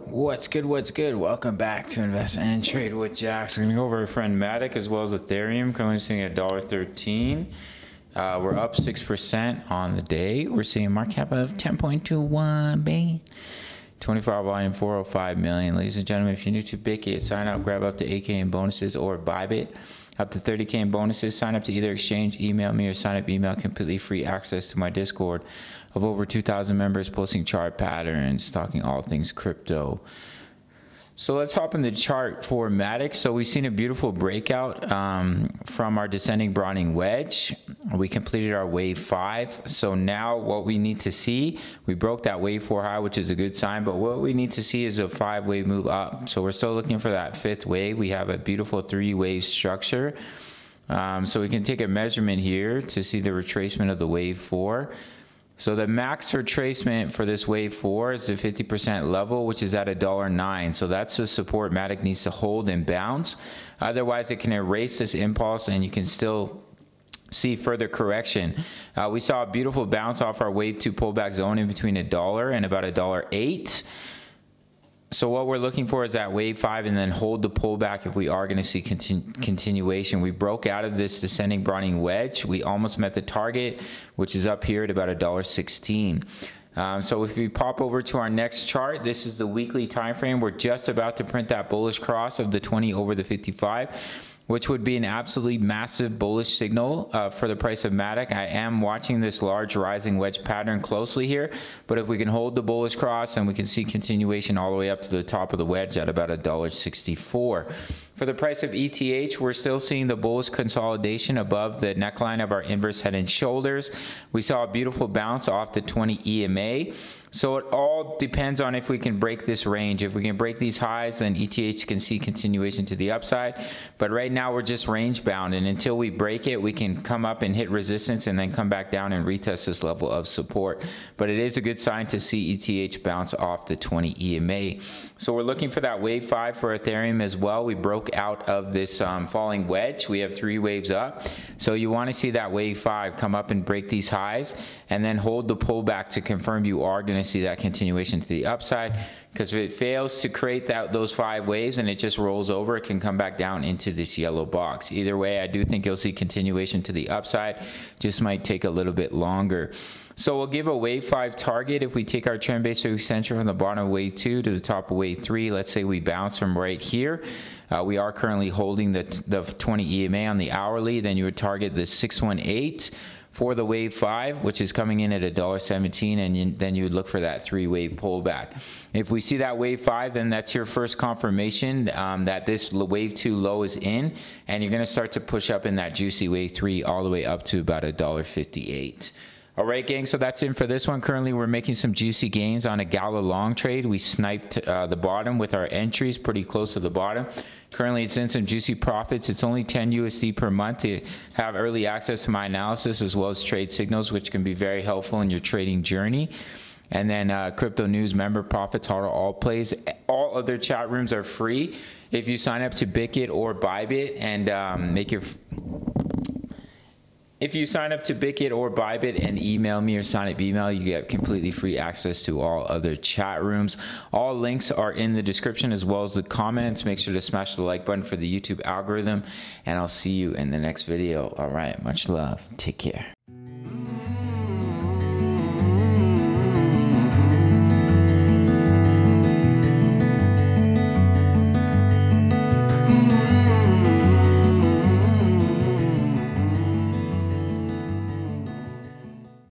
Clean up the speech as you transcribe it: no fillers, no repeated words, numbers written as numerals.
What's good? What's good? Welcome back to Invest and Trade with Jack. So we're gonna go over our friend Matic as well as Ethereum, currently sitting at $1.13. We're up 6% on the day. We're seeing a market cap of 10.21 billion. 24-hour volume 405 million. Ladies and gentlemen, if you're new to Breakout, sign up, grab up to 8K in bonuses or Bybit. Up to 30K in bonuses. Sign up to either exchange, email me, or sign up email. Completely free access to my Discord of over 2,000 members posting chart patterns, talking all things crypto. So let's hop in the chart for Matic. So we've seen a beautiful breakout from our descending broadening wedge. We completed our wave 5. So now what we need to see, we broke that wave 4 high, which is a good sign, but what we need to see is a 5-wave move up. So we're still looking for that 5th wave. We have a beautiful 3-wave structure. So we can take a measurement here to see the retracement of the wave 4. So the max retracement for this wave 4 is the 50% level, which is at $1.09. So that's the support Matic needs to hold and bounce. Otherwise, it can erase this impulse and you can still see further correction. We saw a beautiful bounce off our wave 2 pullback zone in between $1 and about $1.08. So what we're looking for is that wave 5 and then hold the pullback if we are going to see continuation. We broke out of this descending broadening wedge. We almost met the target, which is up here at about $1.16. So if we pop over to our next chart, this is the weekly time frame. We're just about to print that bullish cross of the 20 over the 55. Which would be an absolutely massive bullish signal for the price of Matic. I am watching this large rising wedge pattern closely here, but if we can hold the bullish cross and we can see continuation all the way up to the top of the wedge at about $1.64. For the price of ETH, we're still seeing the bullish consolidation above the neckline of our inverse head and shoulders. We saw a beautiful bounce off the 20 EMA. So it all depends on if we can break this range. If we can break these highs, then ETH can see continuation to the upside. But right now we're just range bound, and until we break it, we can come up and hit resistance and then come back down and retest this level of support. But it is a good sign to see ETH bounce off the 20 EMA. So we're looking for that wave 5 for Ethereum as well. We broke out of this falling wedge. We have 3 waves up. So you want to see that wave 5 come up and break these highs and then hold the pullback to confirm you are going to see that continuation to the upside, because if it fails to create those 5 waves and it just rolls over, it can come back down into this yellow box. Either way, I do think you'll see continuation to the upside, just might take a little bit longer. So we'll give a wave 5 target. If we take our trend base extension from the bottom of wave 2 to the top of wave 3, let's say we bounce from right here. We are currently holding the 20 EMA on the hourly. Then you would target the 618 for the wave 5, which is coming in at $1.17, and then you would look for that 3-wave pullback. If we see that wave 5, then that's your first confirmation that this wave 2 low is in, and you're going to start to push up in that juicy wave 3 all the way up to about $1.58. All right, gang, so that's it for this one. Currently, we're making some juicy gains on a Gala long trade. We sniped the bottom with our entries pretty close to the bottom. Currently, it's in some juicy profits. It's only 10 USD per month to have early access to my analysis as well as trade signals, which can be very helpful in your trading journey. And then crypto news, member profits, how to all plays. All other chat rooms are free if you sign up to Breakout or Bybit and make your... If you sign up to Breakout or Bybit and email me or sign up email, you get completely free access to all other chat rooms. All links are in the description as well as the comments. Make sure to smash the like button for the YouTube algorithm, and I'll see you in the next video. All right, much love. Take care.